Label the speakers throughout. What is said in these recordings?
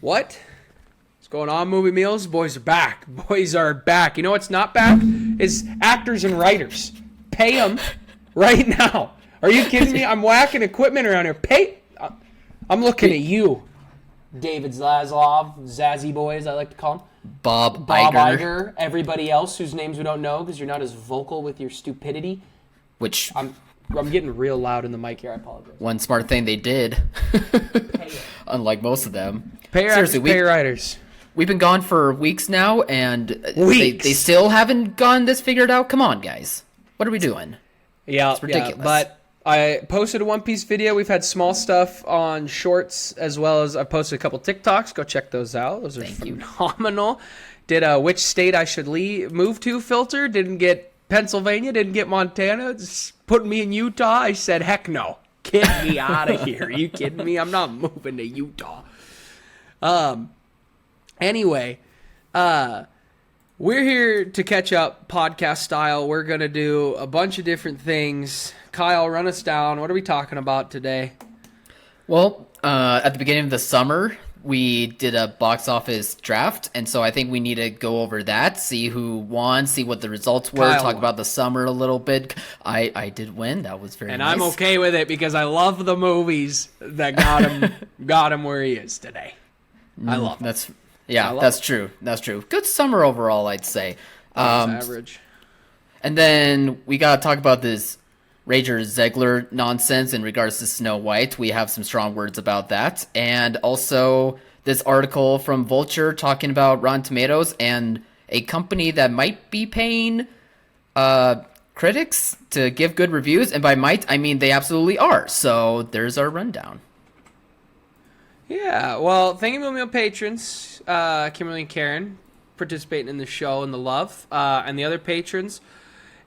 Speaker 1: What? What's going on, Movie Meals? Boys are back. Boys are back. You know what's not back? Is actors and writers. Pay them right now. Are you kidding me? I'm whacking equipment around here. I'm looking at you. David Zaslav, Zazzy Boys, I like to call him.
Speaker 2: Bob
Speaker 1: Iger. Everybody else whose names we don't know because you're not as vocal with your stupidity.
Speaker 2: Which...
Speaker 1: I'm getting real loud in the mic here. I apologize.
Speaker 2: One smart thing they did, unlike most of them.
Speaker 1: Pay your writers.
Speaker 2: We've been gone for weeks now, and they still haven't gotten this figured out. Come on, guys. What are we doing?
Speaker 1: Yeah,
Speaker 2: it's ridiculous.
Speaker 1: Yeah, but I posted a One Piece video. We've had small stuff on shorts, as well as I posted a couple TikToks. Go check those out. Those are phenomenal. Did a which state I should move to filter. Didn't get Pennsylvania. Didn't get Montana. Just put me in Utah. I said, heck no. Get me out of here. Are you kidding me? I'm not moving to Utah. Anyway, we're here to catch up podcast style. We're going to do a bunch of different things. Kyle, run us down. What are we talking about today?
Speaker 2: Well, at the beginning of the summer, we did a box office draft, and so I think we need to go over that, see who won, see what the results were, talk about the summer a little bit. I did win. That was very nice.
Speaker 1: And I'm okay with it because I love the movies that got him where he is today. I love it.
Speaker 2: That's true. That's true. Good summer overall, I'd say.
Speaker 1: Average.
Speaker 2: And then we got to talk about this Rager Zegler nonsense in regards to Snow White. We have some strong words about that. And also this article from Vulture talking about Rotten Tomatoes and a company that might be paying critics to give good reviews. And by might, I mean they absolutely are. So there's our rundown.
Speaker 1: Yeah, well, thank you, Mumio patrons, Kimberly and Karen, participating in the show and the love, and the other patrons.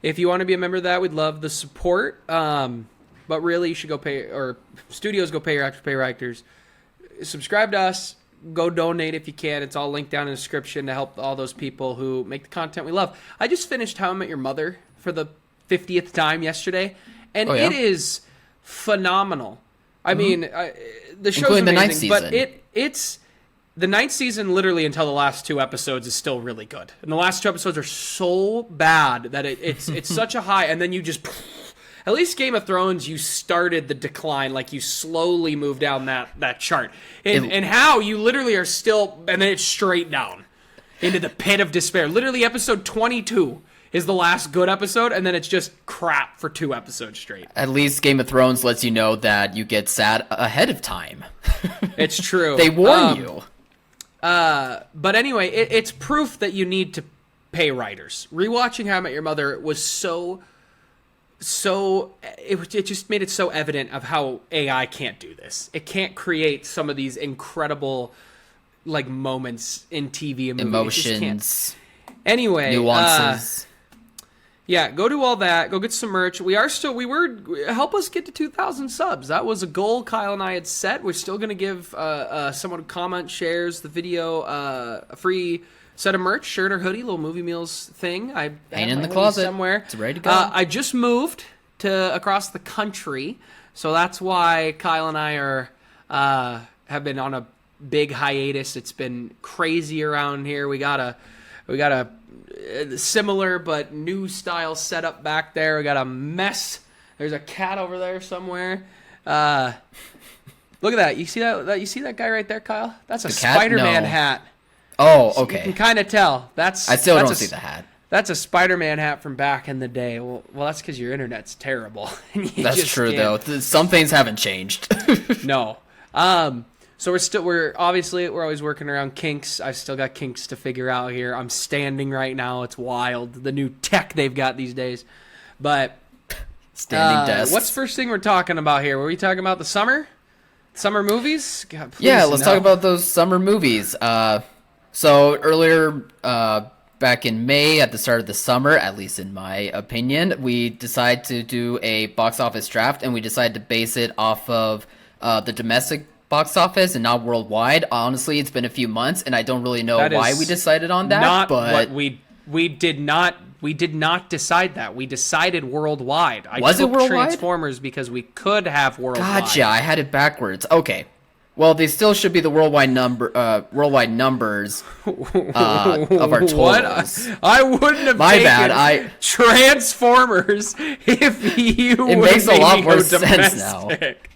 Speaker 1: If you want to be a member of that, we'd love the support. But really, you should go pay, or studios go pay your actors, pay your actors. Subscribe to us. Go donate if you can. It's all linked down in the description to help all those people who make the content we love. I just finished How I Met Your Mother for the 50th time yesterday, and it is phenomenal. I mean, the show's
Speaker 2: including
Speaker 1: amazing,
Speaker 2: the 9th season.
Speaker 1: But it's the 9th season, literally until the last 2 episodes, is still really good. And the last 2 episodes are so bad that it's such a high, and then you just... At least Game of Thrones, you started the decline, like you slowly move down that chart. And how you literally are still... And then it's straight down into the pit of despair. Literally episode 22 is the last good episode, and then it's just crap for 2 episodes straight.
Speaker 2: At least Game of Thrones lets you know that you get sad ahead of time.
Speaker 1: It's true.
Speaker 2: They warn you.
Speaker 1: But anyway, it's proof that you need to pay writers. Rewatching How I Met Your Mother was it just made it so evident of how AI can't do this. It can't create some of these incredible like moments in TV and movies.
Speaker 2: Emotions.
Speaker 1: Anyway,
Speaker 2: nuances.
Speaker 1: Yeah, go do all that. Go get some merch. We help us get to 2,000 subs. That was a goal Kyle and I had set. We're still going to give someone who shares the video, a free set of merch, shirt or hoodie, little Movie Meals thing. I
Speaker 2: hang in the closet
Speaker 1: somewhere.
Speaker 2: It's ready to go.
Speaker 1: I just moved to across the country, so that's why Kyle and I have been on a big hiatus. It's been crazy around here. We got a similar but new style setup back there. We got a mess. There's a cat over there somewhere. Look at that. You see that? You see that guy right there, Kyle? That's a Spider-Man hat.
Speaker 2: Oh, okay.
Speaker 1: You can kind of tell. I
Speaker 2: still don't see the hat.
Speaker 1: That's a Spider-Man hat from back in the day. Well, that's because your internet's terrible.
Speaker 2: That's true, though. Some things haven't changed.
Speaker 1: No. So we're always working around kinks. I've still got kinks to figure out here. I'm standing right now. It's wild. The new tech they've got these days. But
Speaker 2: standing desks.
Speaker 1: What's the first thing we're talking about here? Were we talking about the summer? Summer movies? God,
Speaker 2: yeah, let's talk about those summer movies. So earlier back in May, at the start of the summer, at least in my opinion, we decided to do a box office draft, and we decided to base it off of the domestic box office and not worldwide. Honestly, it's been a few months, and I don't really know why we decided on that. But
Speaker 1: we did not decide that. We decided worldwide.
Speaker 2: Was it worldwide?
Speaker 1: Transformers because we could have worldwide.
Speaker 2: Gotcha. I had it backwards. Okay. Well, they still should be the worldwide numbers of our totals.
Speaker 1: What? I wouldn't have
Speaker 2: My
Speaker 1: taken
Speaker 2: bad.
Speaker 1: Transformers if you
Speaker 2: It
Speaker 1: would
Speaker 2: makes a
Speaker 1: have
Speaker 2: lot
Speaker 1: made me
Speaker 2: more
Speaker 1: go
Speaker 2: sense now.
Speaker 1: domestic.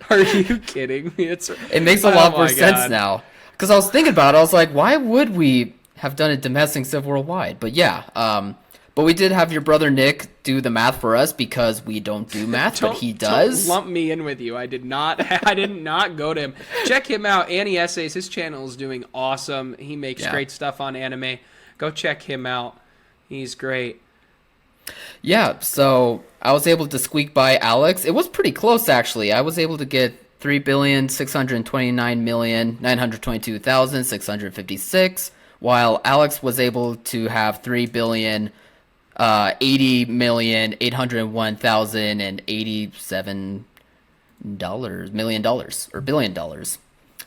Speaker 1: Are you kidding me?
Speaker 2: It makes a lot more sense now. Because I was thinking about it, I was like, why would we have done it domestic instead of worldwide? But yeah, but we did have your brother Nick do the math for us because we don't do math, but he does.
Speaker 1: Don't lump me in with you. I did not. I did not go to him. Check him out. Annie Essays. His channel is doing awesome. He makes great stuff on anime. Go check him out. He's great.
Speaker 2: Yeah, so I was able to squeak by Alex. It was pretty close, actually. I was able to get 3,629,922,656, while Alex was able to have 3,080,801,087 $1 billion.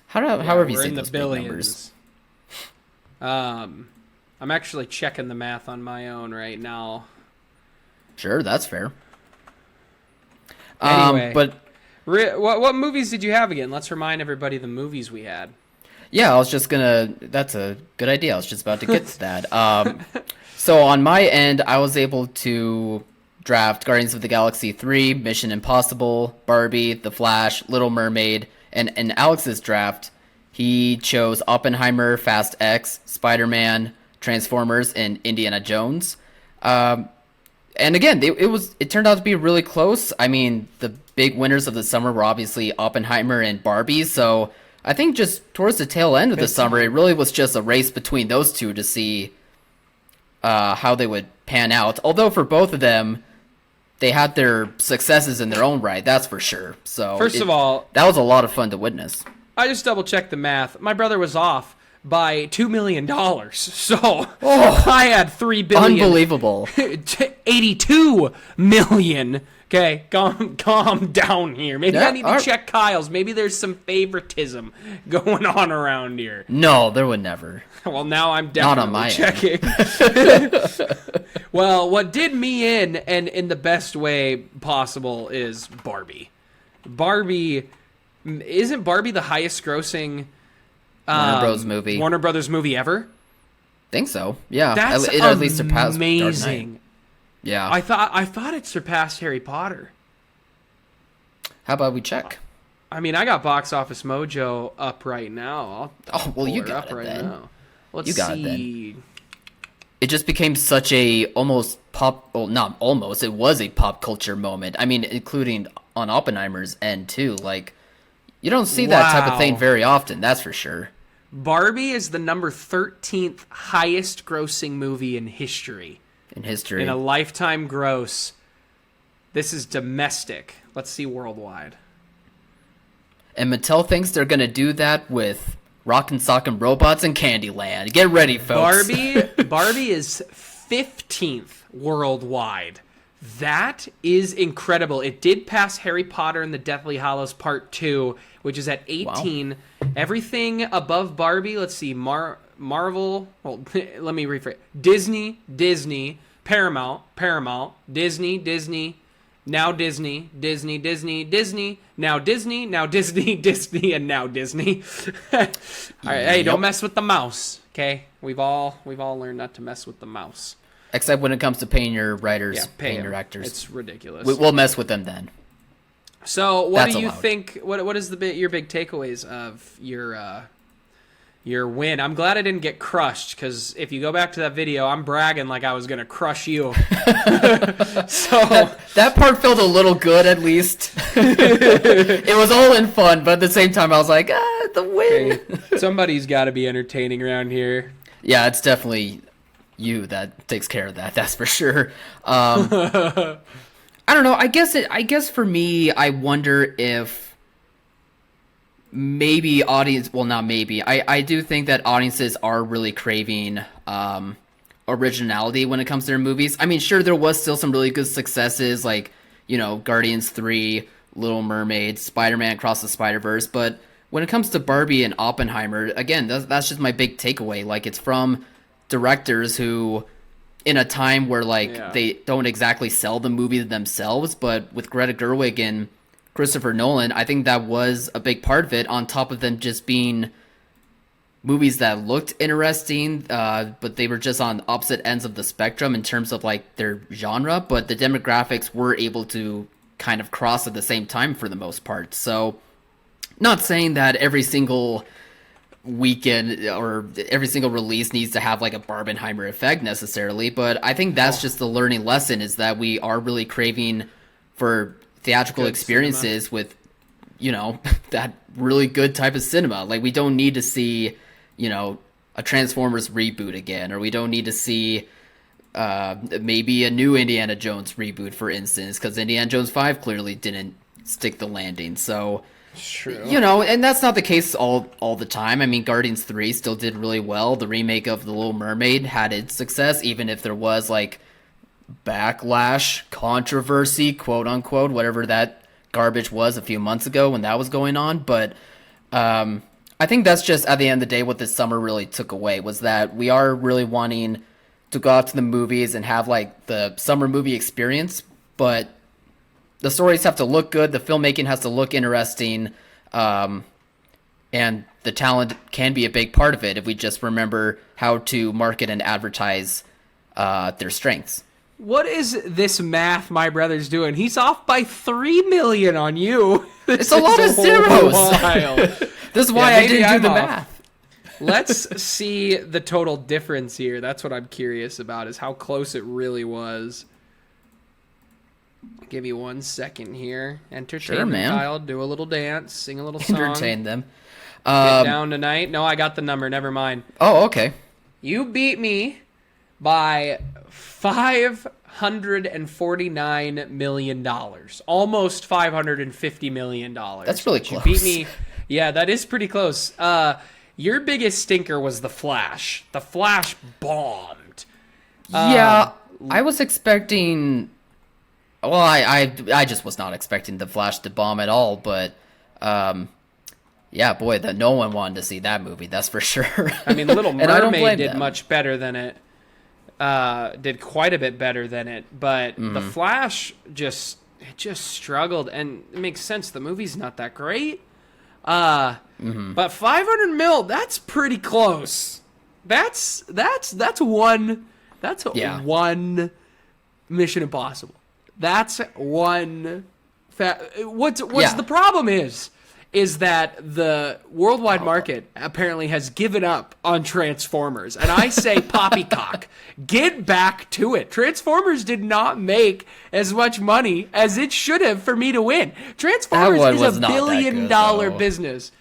Speaker 2: However you say those big numbers.
Speaker 1: I'm actually checking the math on my own right now.
Speaker 2: Sure, that's fair.
Speaker 1: Anyway,
Speaker 2: but
Speaker 1: what movies did you have again? Let's remind everybody the movies we had.
Speaker 2: yeah, I was just gonna. That's a good idea. I was just about to get to that. So on my end, I was able to draft Guardians of the Galaxy 3, Mission Impossible, Barbie, The Flash, Little Mermaid, and in Alex's draft, he chose Oppenheimer, Fast X, Spider-Man, Transformers, and Indiana Jones. And again, it turned out to be really close. I mean, the big winners of the summer were obviously Oppenheimer and Barbie, so I think just towards the tail end of the summer, it really was just a race between those two to see how they would pan out. Although for both of them, they had their successes in their own right, that's for sure. So
Speaker 1: first of all,
Speaker 2: that was a lot of fun to witness. I
Speaker 1: just double-checked the math. My brother was off by $2 million. So I had $3 billion.
Speaker 2: Unbelievable.
Speaker 1: 82 million. Okay, calm down here. Maybe I need to check Kyle's. Maybe there's some favoritism going on around here.
Speaker 2: No, there would never.
Speaker 1: Well, now I'm definitely checking. Well, what did me in, and in the best way possible, is Barbie. Isn't Barbie the highest grossing Warner Brothers movie ever?
Speaker 2: Think so. Yeah,
Speaker 1: that's
Speaker 2: it at least surpassed
Speaker 1: amazing.
Speaker 2: Dark Knight. Yeah,
Speaker 1: I thought it surpassed Harry Potter.
Speaker 2: How about we check?
Speaker 1: I mean, I got Box Office Mojo up right now.
Speaker 2: You got it then.
Speaker 1: Now. Let's see.
Speaker 2: It just became such a almost pop. Well, not almost. It was a pop culture moment. I mean, including on Oppenheimer's end too. Like, you don't see that type of thing very often. That's for sure.
Speaker 1: Barbie is the number 13th highest grossing movie in history. In a lifetime gross. This is domestic. Let's see worldwide.
Speaker 2: And Mattel thinks they're going to do that with Rockin' Sockin' Robots and Candyland. Get ready, folks.
Speaker 1: Barbie is 15th worldwide. That is incredible. It did pass Harry Potter and the Deathly Hallows Part 2, which is at 18. Wow. Everything above Barbie, let's see, Marvel, well, let me rephrase. Disney, Paramount, Disney, now Disney, now Disney, and now Disney. All right, hey, don't mess with the mouse, okay? We've all learned not to mess with the mouse.
Speaker 2: Except when it comes to paying your writers, paying your actors.
Speaker 1: It's ridiculous.
Speaker 2: We'll mess with them then.
Speaker 1: So, what do you think? What is your big takeaways of your win? I'm glad I didn't get crushed, because if you go back to that video, I'm bragging like I was gonna crush you. So
Speaker 2: that part felt a little good, at least. It was all in fun, but at the same time, I was like, the win.
Speaker 1: Okay. Somebody's got to be entertaining around here.
Speaker 2: Yeah, it's definitely you that takes care of that. That's for sure. I don't know. I guess for me, I wonder if maybe audience. Well, not maybe. I do think that audiences are really craving originality when it comes to their movies. I mean, sure, there was still some really good successes, like, you know, Guardians 3, Little Mermaid, Spider-Man Across the Spider-Verse. But when it comes to Barbie and Oppenheimer, again, that's just my big takeaway. Like, it's from directors who, in a time where they don't exactly sell the movie themselves, but with Greta Gerwig and Christopher Nolan, I think that was a big part of it, on top of them just being movies that looked interesting, but they were just on opposite ends of the spectrum in terms of like their genre, but the demographics were able to kind of cross at the same time for the most part. So not saying that every single weekend or every single release needs to have like a Barbenheimer effect necessarily, but I think that's just the learning lesson, is that we are really craving for theatrical experiences with, you know, that really good type of cinema. Like, we don't need to see, you know, a Transformers reboot again, or we don't need to see maybe a new Indiana Jones reboot, for instance, because Indiana Jones 5 clearly didn't stick the landing. So,
Speaker 1: true.
Speaker 2: You know, and that's not the case all the time. I mean, Guardians 3 still did really well. The remake of The Little Mermaid had its success, even if there was, like, backlash, controversy, quote unquote, whatever that garbage was a few months ago when that was going on. But I think that's just, at the end of the day, what this summer really took away, was that we are really wanting to go out to the movies and have, like, the summer movie experience, but the stories have to look good, the filmmaking has to look interesting, and the talent can be a big part of it if we just remember how to market and advertise their strengths.
Speaker 1: What is this math my brother's doing? He's off by 3 million on you.
Speaker 2: It's a lot of zeros. This is why I didn't do the math.
Speaker 1: Let's see the total difference here. That's what I'm curious about, is how close it really was. Give you 1 second here. Entertainment,
Speaker 2: man.
Speaker 1: Kyle. Do a little dance. Sing a little song.
Speaker 2: Entertain them.
Speaker 1: Get down tonight. No, I got the number. Never mind.
Speaker 2: Oh, okay.
Speaker 1: You beat me by $549 million. Almost $550 million.
Speaker 2: That's really close.
Speaker 1: You beat me. Yeah, that is pretty close. Your biggest stinker was The Flash. The Flash bombed.
Speaker 2: Yeah, I was expecting... Well, I just was not expecting The Flash to bomb at all, but yeah, boy, that no one wanted to see that movie, that's for sure.
Speaker 1: I mean, Little Mermaid did much better than it. Did quite a bit better than it, but The Flash just struggled, and it makes sense. The movie's not that great. But 500 mil, that's pretty close. That's one one Mission Impossible. That's one. What's the problem is that the worldwide market apparently has given up on Transformers. And I say, poppycock, get back to it. Transformers did not make as much money as it should have for me to win. Transformers is a $1 billion business.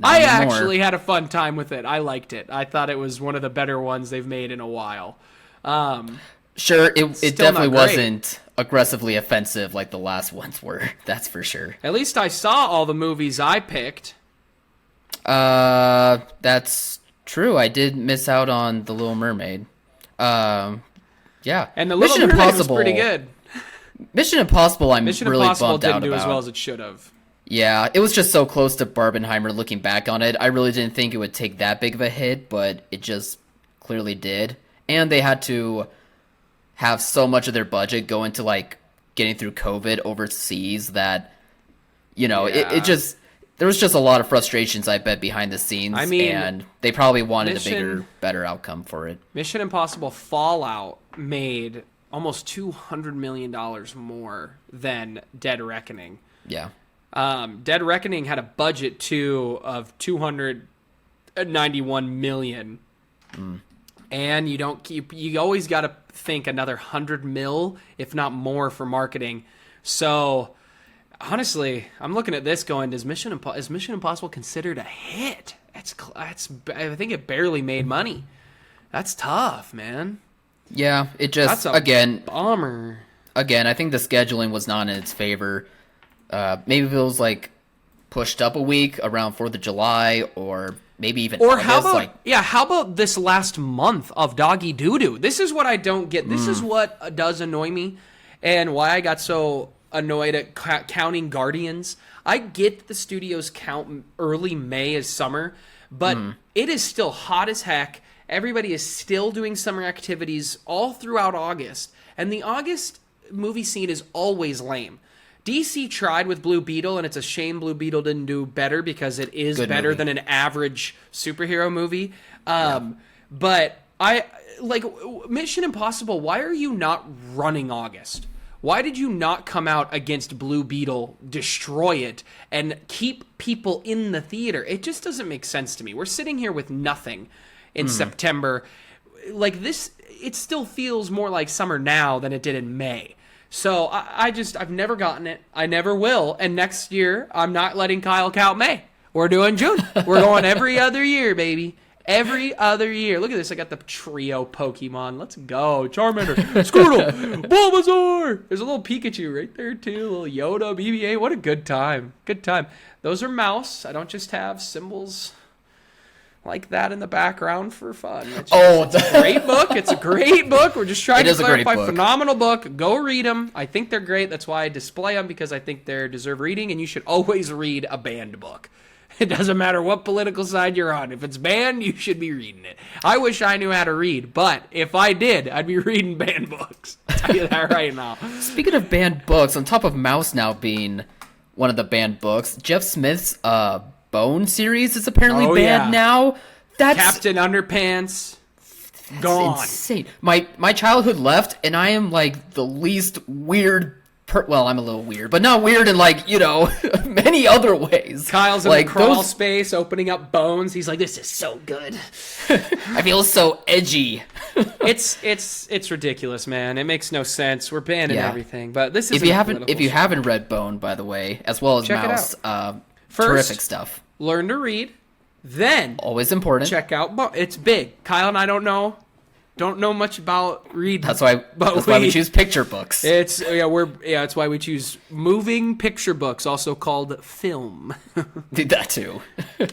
Speaker 1: I actually had a fun time with it. I liked it. I thought it was one of the better ones they've made in a while.
Speaker 2: Sure, it definitely wasn't aggressively offensive like the last ones were. That's for sure.
Speaker 1: At least I saw all the movies I picked.
Speaker 2: That's true. I did miss out on The Little Mermaid. Yeah.
Speaker 1: And The Little Mermaid was pretty good.
Speaker 2: Mission Impossible,
Speaker 1: Mission
Speaker 2: really
Speaker 1: Impossible
Speaker 2: bummed out
Speaker 1: didn't do
Speaker 2: about.
Speaker 1: as well as it should have.
Speaker 2: Yeah, it was just so close to Barbenheimer looking back on it. I really didn't think it would take that big of a hit, but it just clearly did. And they had to have so much of their budget go into, like, getting through COVID overseas that, you know, it just... There was just a lot of frustrations, I bet, behind the scenes. I mean, and they probably wanted a bigger, better outcome for it.
Speaker 1: Mission Impossible Fallout made almost $200 million more than Dead Reckoning.
Speaker 2: Yeah.
Speaker 1: Dead Reckoning had a budget, too, of $291 million. And you always got to think another 100 mil, if not more, for marketing. So, honestly, I'm looking at this going, is Mission Impossible considered a hit? I think it barely made money. That's tough, man.
Speaker 2: Yeah, it just,
Speaker 1: bummer.
Speaker 2: Again, I think the scheduling was not in its favor. Maybe if it was, like, pushed up a week around 4th of July, or maybe even August,
Speaker 1: how about this last month of Doggy Doo-Doo? This is what I don't get. This is what does annoy me, and why I got so annoyed at counting Guardians. I get the studios count early May as summer, but it is still hot as heck. Everybody is still doing summer activities all throughout August, and the August movie scene is always lame. DC tried with Blue Beetle, and it's a shame Blue Beetle didn't do better because it is
Speaker 2: Good
Speaker 1: better
Speaker 2: movie.
Speaker 1: than an average superhero movie. But I like Mission Impossible. Why are you not running August? Why did you not come out against Blue Beetle, destroy it, and keep people in the theater? It just doesn't make sense to me. We're sitting here with nothing in September. Like this, it still feels more like summer now than it did in May. So I've never gotten it. I never will. And next year, I'm not letting Kyle count May. We're doing June. We're going every other year, baby. Every other year. Look at this. I got the trio Pokemon. Let's go. Charmander, Squirtle, Bulbasaur. There's a little Pikachu right there, too. A little Yoda, BB-8. What a good time. Good time. Those are mouse. I don't just have symbols like that in the background for fun. It's a great book. It's a great book. We're just trying to clarify. Phenomenal book. Go read them. I think they're great. That's why I display them, because I think they deserve reading, and you should always read a banned book. It doesn't matter what political side you're on. If it's banned, you should be reading it. I wish I knew how to read, but if I did, I'd be reading banned books. I'll tell you that right now.
Speaker 2: Speaking of banned books, on top of Mouse now being one of the banned books, Jeff Smith's Bone series is apparently banned now. That's
Speaker 1: Captain Underpants. Gone.
Speaker 2: Insane. My childhood left, and I am like the least weird. Well, I'm a little weird, but not weird in like, many other ways.
Speaker 1: Kyle's in
Speaker 2: like
Speaker 1: the crawl space, opening up bones. He's like, "This is so good."
Speaker 2: I feel so edgy.
Speaker 1: It's ridiculous, man. It makes no sense. We're banning everything, but this is
Speaker 2: if you haven't read Bone, by the way, as well as
Speaker 1: check
Speaker 2: Mouse,
Speaker 1: it out.
Speaker 2: Terrific
Speaker 1: First,
Speaker 2: stuff.
Speaker 1: Learn to read, then
Speaker 2: Always important.
Speaker 1: check out Bone. It's big. Kyle and I don't know much about reading.
Speaker 2: That's why we choose picture books.
Speaker 1: It's that's why we choose moving picture books, also called film.
Speaker 2: Did that too.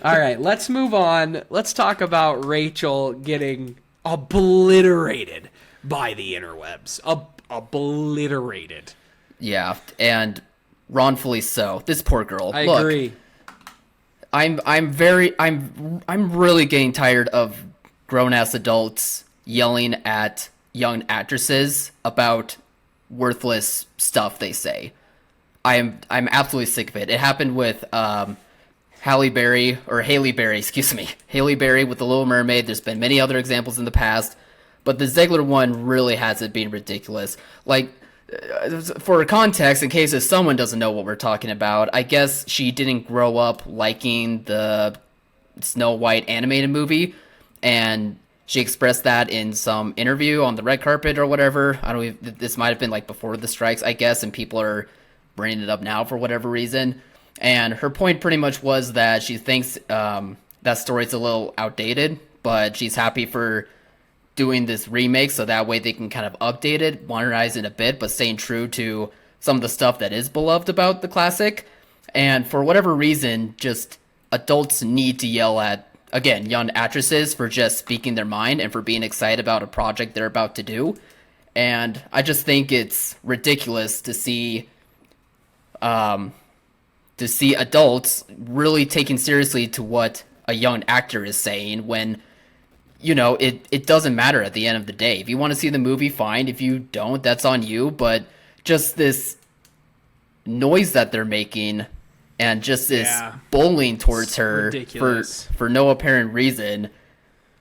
Speaker 1: All right, let's move on. Let's talk about Rachel getting obliterated by the interwebs. Obliterated.
Speaker 2: Yeah, and wrongfully so. This poor girl.
Speaker 1: I
Speaker 2: Look,
Speaker 1: agree.
Speaker 2: I'm really getting tired of grown-ass adults yelling at young actresses about worthless stuff they say. I'm absolutely sick of it. It happened with Halle Berry, excuse me. Halle Berry with The Little Mermaid. There's been many other examples in the past, but the Zegler one really has it being ridiculous. Like, for context, in case if someone doesn't know what we're talking about, I guess she didn't grow up liking the Snow White animated movie, and she expressed that in some interview on the red carpet or whatever. I don't know, this might have been like before the strikes, I guess, and people are bringing it up now for whatever reason. And her point pretty much was that she thinks that story's a little outdated, but she's happy for doing this remake so that way they can kind of update it, modernize it a bit, but staying true to some of the stuff that is beloved about the classic. And for whatever reason, just adults need to yell at, again, young actresses for just speaking their mind and for being excited about a project they're about to do. And I just think it's ridiculous to see adults really taking seriously to what a young actor is saying when, it doesn't matter at the end of the day. If you want to see the movie, fine. If you don't, that's on you. But just this noise that they're making and just this bullying towards her for no apparent reason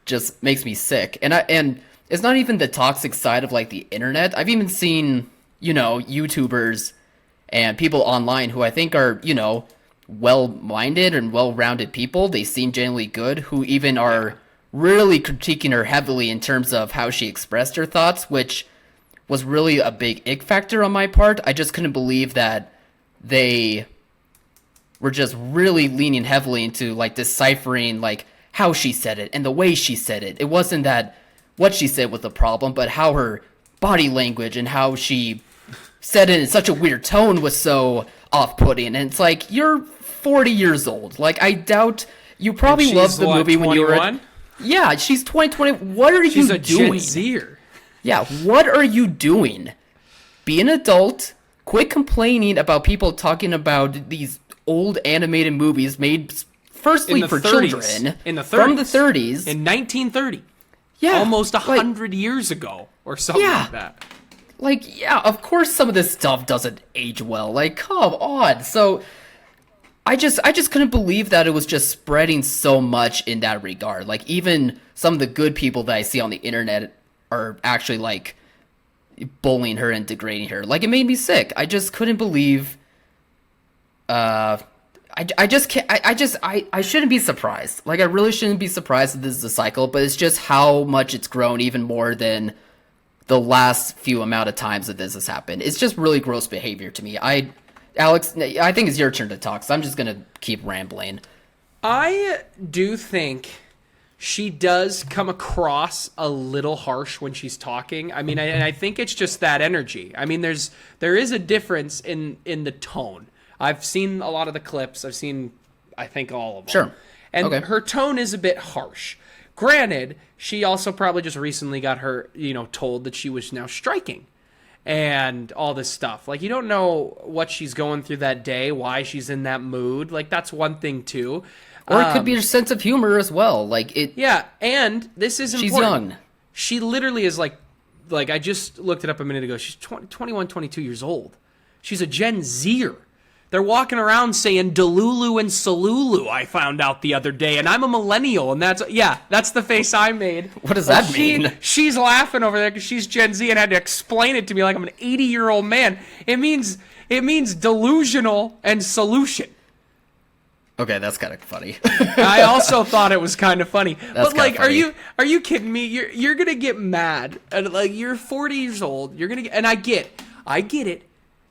Speaker 2: just makes me sick. And it's not even the toxic side of like the internet. I've even seen, YouTubers and people online who I think are, well-minded and well-rounded people. They seem genuinely good, who even are really critiquing her heavily in terms of how she expressed her thoughts, which was really a big ick factor on my part. I just couldn't believe that they were just really leaning heavily into like deciphering like how she said it and the way she said it. It wasn't that what she said was the problem, but how her body language and how she said it in such a weird tone was so off-putting. And it's like, you're 40 years old. Like, I doubt you probably loved the movie
Speaker 1: 21?
Speaker 2: when you were... Yeah, she's 20. What are you doing?
Speaker 1: She's a Gen Zer.
Speaker 2: Yeah, what are you doing? Be an adult. Quit complaining about people talking about these old animated movies made firstly for
Speaker 1: 30s.
Speaker 2: children.
Speaker 1: In the 30s.
Speaker 2: From the 30s.
Speaker 1: In 1930.
Speaker 2: Yeah.
Speaker 1: Almost 100 years ago or something like that.
Speaker 2: like, yeah, of course some of this stuff doesn't age well. Like, come on. So I just couldn't believe that it was just spreading so much in that regard. Like, even some of the good people that I see on the internet are actually like bullying her and degrading her. Like, it made me sick. I just couldn't believe. I just can't. I shouldn't be surprised. Like, I really shouldn't be surprised that this is a cycle. But it's just how much it's grown, even more than the last few amount of times that this has happened. It's just really gross behavior to me. Alex, I think it's your turn to talk, so I'm just gonna keep rambling.
Speaker 1: I do think she does come across a little harsh when she's talking. I mean, I think it's just that energy. I mean, there is a difference in the tone. I've seen a lot of the clips. I've seen, I think, all of them.
Speaker 2: Sure.
Speaker 1: And
Speaker 2: okay.
Speaker 1: her tone is a bit harsh. Granted, she also probably just recently got her, told that she was now striking and all this stuff. Like, you don't know what she's going through that day, why she's in that mood. Like, that's one thing, too.
Speaker 2: Or it could be her sense of humor as well. Like, it.
Speaker 1: Yeah, and this is important.
Speaker 2: She's young.
Speaker 1: She literally is like I just looked it up a minute ago. She's 21, 22 years old. She's a Gen Zer. They're walking around saying Delulu and Salulu, I found out the other day, and I'm a millennial, and that's the face I made.
Speaker 2: What does that mean?
Speaker 1: She's laughing over there because she's Gen Z and had to explain it to me like I'm an 80-year-old man. It means delusional and solution.
Speaker 2: Okay, that's kind of funny.
Speaker 1: I also thought it was kind of funny.
Speaker 2: That's
Speaker 1: but like,
Speaker 2: funny.
Speaker 1: are you kidding me? You're gonna get mad, and like you're 40 years old. You're gonna get, and I get it.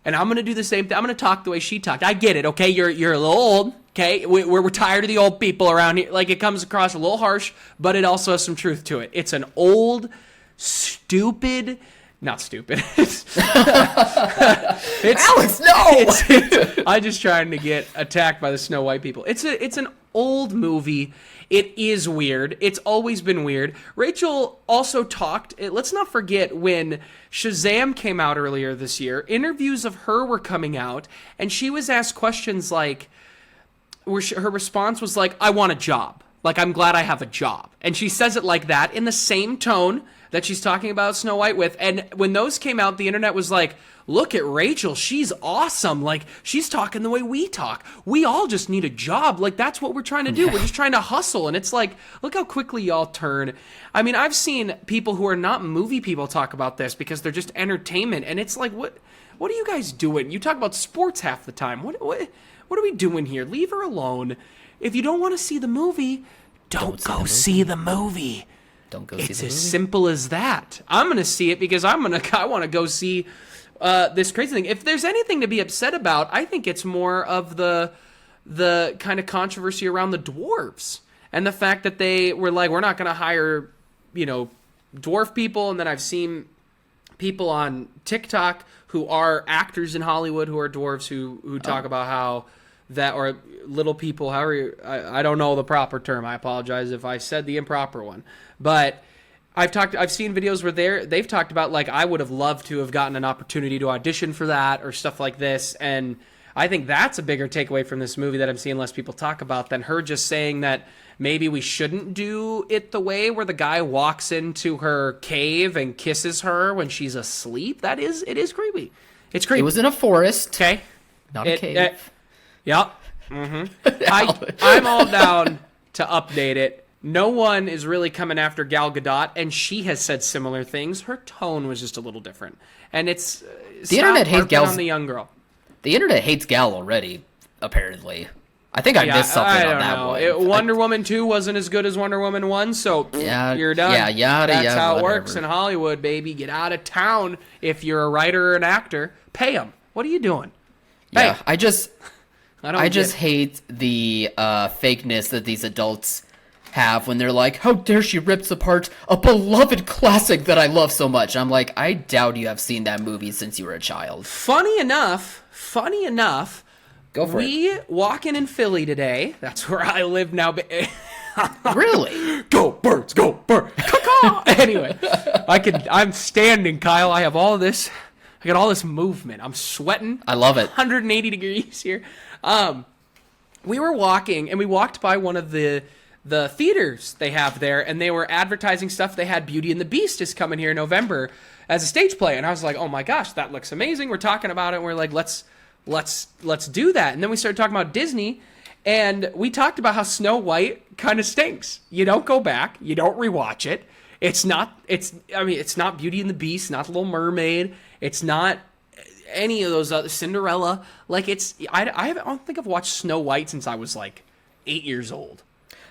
Speaker 1: And I'm going to do the same thing. I'm going to talk the way she talked. I get it, okay? You're a little old, okay? We're tired of the old people around here. Like, it comes across a little harsh, but it also has some truth to it. It's an old, stupid... Not stupid. It's,
Speaker 2: Alex, no!
Speaker 1: I'm just trying to get attacked by the Snow White people. It's an old movie. It is weird. It's always been weird. Rachel also talked, let's not forget when Shazam came out earlier this year, interviews of her were coming out, and she was asked questions like, her response was like, I want a job. Like, I'm glad I have a job. And she says it like that in the same tone that she's talking about Snow White with. And when those came out, the internet was like, look at Rachel. She's awesome. Like, she's talking the way we talk. We all just need a job. Like, that's what we're trying to do. We're just trying to hustle. And it's like, look how quickly y'all turn. I mean, I've seen people who are not movie people talk about this because they're just entertainment. And it's like, what are you guys doing? You talk about sports half the time. What are we doing here? Leave her alone. If you don't want to see the movie, don't go see the movie.
Speaker 2: Don't go see the movie.
Speaker 1: It's as simple as that. I'm going to see it because I want to go see this crazy thing. If there's anything to be upset about, I think it's more of the kind of controversy around the dwarves and the fact that they were like, we're not going to hire, dwarf people. And then I've seen people on TikTok who are actors in Hollywood who are dwarves who talk about how that, or little people, however, I don't know the proper term. I apologize if I said the improper one. But I've seen videos where they've talked about, like, I would have loved to have gotten an opportunity to audition for that or stuff like this. And I think that's a bigger takeaway from this movie that I'm seeing less people talk about than her just saying that maybe we shouldn't do it the way where the guy walks into her cave and kisses her when she's asleep. It is creepy. It's creepy.
Speaker 2: It was in a forest.
Speaker 1: Okay.
Speaker 2: Not a cave.
Speaker 1: Yep. Mm-hmm. I'm all down to update it. No one is really coming after Gal Gadot, and she has said similar things. Her tone was just a little different, and it's
Speaker 2: the internet hates Gal
Speaker 1: on the young girl.
Speaker 2: The internet hates Gal already. Apparently, I think I missed something on that one.
Speaker 1: Wonder Woman 2 wasn't as good as Wonder Woman 1, so you're done. That's how it works in Hollywood, baby. Get out of town if you're a writer or an actor. Pay them. What are you doing?
Speaker 2: Yeah, I just hate the fakeness that these adults have when they're like, how dare she rips apart a beloved classic that I love so much. I'm like, I doubt you have seen that movie since you were a child.
Speaker 1: Funny enough,
Speaker 2: go for it.
Speaker 1: Walking in Philly today, that's where I live now.
Speaker 2: Really?
Speaker 1: Go birds, go birds. Anyway, I'm standing, Kyle. I have all this. I got all this movement. I'm sweating.
Speaker 2: I love it.
Speaker 1: 180 degrees here. We were walking, and we walked by one of the the theaters they have there, and they were advertising stuff. They had Beauty and the Beast is coming here in November as a stage play, and I was like, oh my gosh, that looks amazing. We're talking about it, and we're like, let's do that. And then we started talking about Disney, and we talked about how Snow White kind of stinks. You don't go back, you don't rewatch it. It's not Beauty and the Beast, not Little Mermaid. It's not any of those other Cinderella. Like I don't think I've watched Snow White since I was like 8 years old.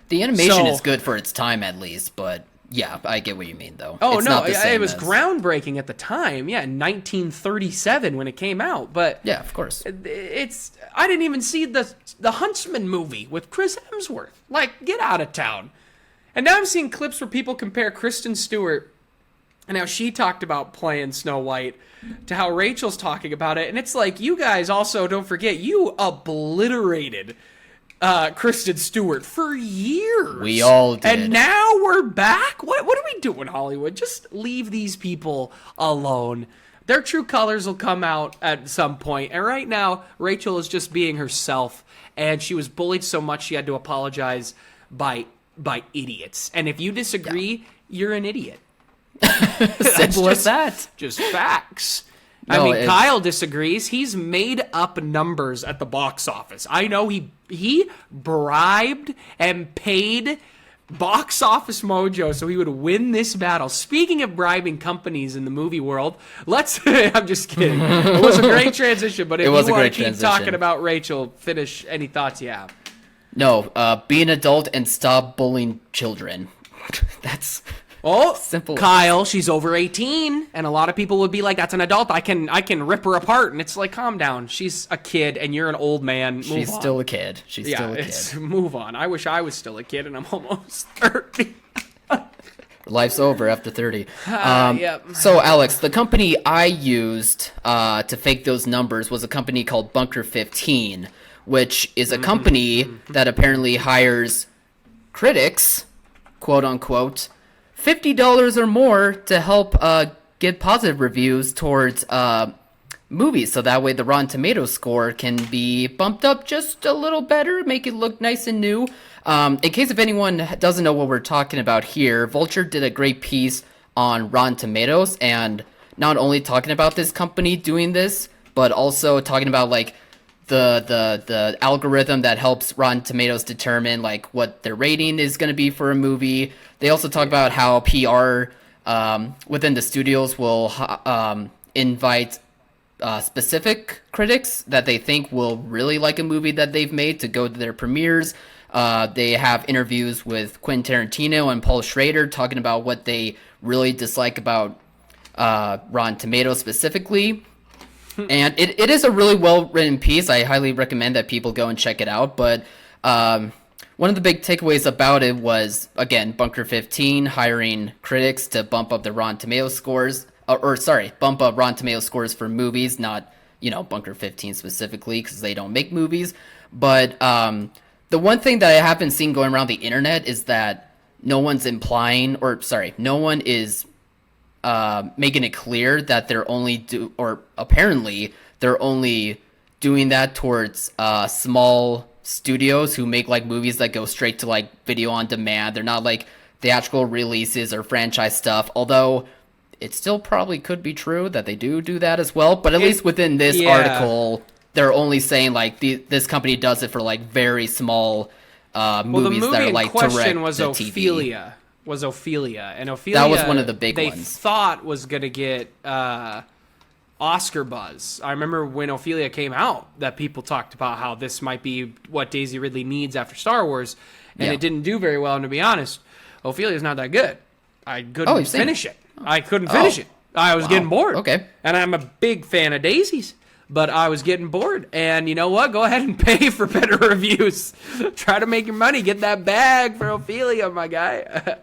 Speaker 2: The animation is good for its time, at least, but yeah, I get what you mean, though.
Speaker 1: Oh,
Speaker 2: it's
Speaker 1: no,
Speaker 2: not the same
Speaker 1: it was groundbreaking at the time. Yeah, in 1937 when it came out. But
Speaker 2: yeah, of course.
Speaker 1: I didn't even see the Huntsman movie with Chris Hemsworth. Like, get out of town. And now I'm seeing clips where people compare Kristen Stewart and how she talked about playing Snow White to how Rachel's talking about it. And it's like, you guys also, don't forget, you obliterated Kristen Stewart for years.
Speaker 2: We all did.
Speaker 1: And now we're back? What are we doing, Hollywood? Just leave these people alone. Their true colors will come out at some point. And right now, Rachel is just being herself. And she was bullied so much she had to apologize by idiots. And if you disagree, you're an idiot.
Speaker 2: Simple as that.
Speaker 1: Just facts.
Speaker 2: No,
Speaker 1: Kyle disagrees. He's made up numbers at the box office. I know he bribed and paid Box Office Mojo so he would win this battle. Speaking of bribing companies in the movie world, I'm just kidding. It was a great transition, but if you want to keep talking about Rachel, finish any thoughts you have.
Speaker 2: No, be an adult and stop bullying children. That's...
Speaker 1: Oh,
Speaker 2: simple.
Speaker 1: Kyle, she's over 18, and a lot of people would be like, that's an adult. I can rip her apart. And it's like, calm down. She's a kid, and you're an old man.
Speaker 2: She's still a kid. She's still a kid.
Speaker 1: Move on. I wish I was still a kid, and I'm almost 30.
Speaker 2: Life's over after 30.
Speaker 1: Yep.
Speaker 2: So, Alex, the company I used to fake those numbers was a company called Bunker 15, which is a company that apparently hires critics, quote unquote, $50 or more to help get positive reviews towards movies, so that way the Rotten Tomatoes score can be bumped up just a little better, make it look nice and new. In case if anyone doesn't know what we're talking about here, Vulture did a great piece on Rotten Tomatoes, and not only talking about this company doing this, but also talking about like the algorithm that helps Rotten Tomatoes determine like what their rating is going to be for a movie. They also talk about how PR within the studios will invite specific critics that they think will really like a movie that they've made to go to their premieres. They have interviews with Quentin Tarantino and Paul Schrader talking about what they really dislike about Rotten Tomatoes specifically. And it is a really well-written piece. I highly recommend that people go and check it out. But one of the big takeaways about it was, again, Bunker 15 hiring critics to bump up the Rotten Tomatoes scores. Bump up Rotten Tomatoes scores for movies, not, Bunker 15 specifically, because they don't make movies. But the one thing that I have been seeing going around the internet is that no one is making it clear that apparently they're only doing that towards small studios who make like movies that go straight to like video on demand. They're not like theatrical releases or franchise stuff, although it still probably could be true that they do that as well. But at least within this article, they're only saying like this company does it for like very small movies that are like direct to TV.
Speaker 1: Was Ophelia, and Ophelia,
Speaker 2: that was one of the big
Speaker 1: they
Speaker 2: ones.
Speaker 1: Thought was gonna get Oscar buzz. I remember when Ophelia came out that people talked about how this might be what Daisy Ridley needs after Star Wars, and it didn't do very well. And to be honest, Ophelia's not that good. I couldn't finish it. I couldn't finish it. I was getting bored.
Speaker 2: Okay,
Speaker 1: and I'm a big fan of Daisy's. But I was getting bored, and you know what? Go ahead and pay for better reviews. Try to make your money. Get that bag for Ophelia, my guy.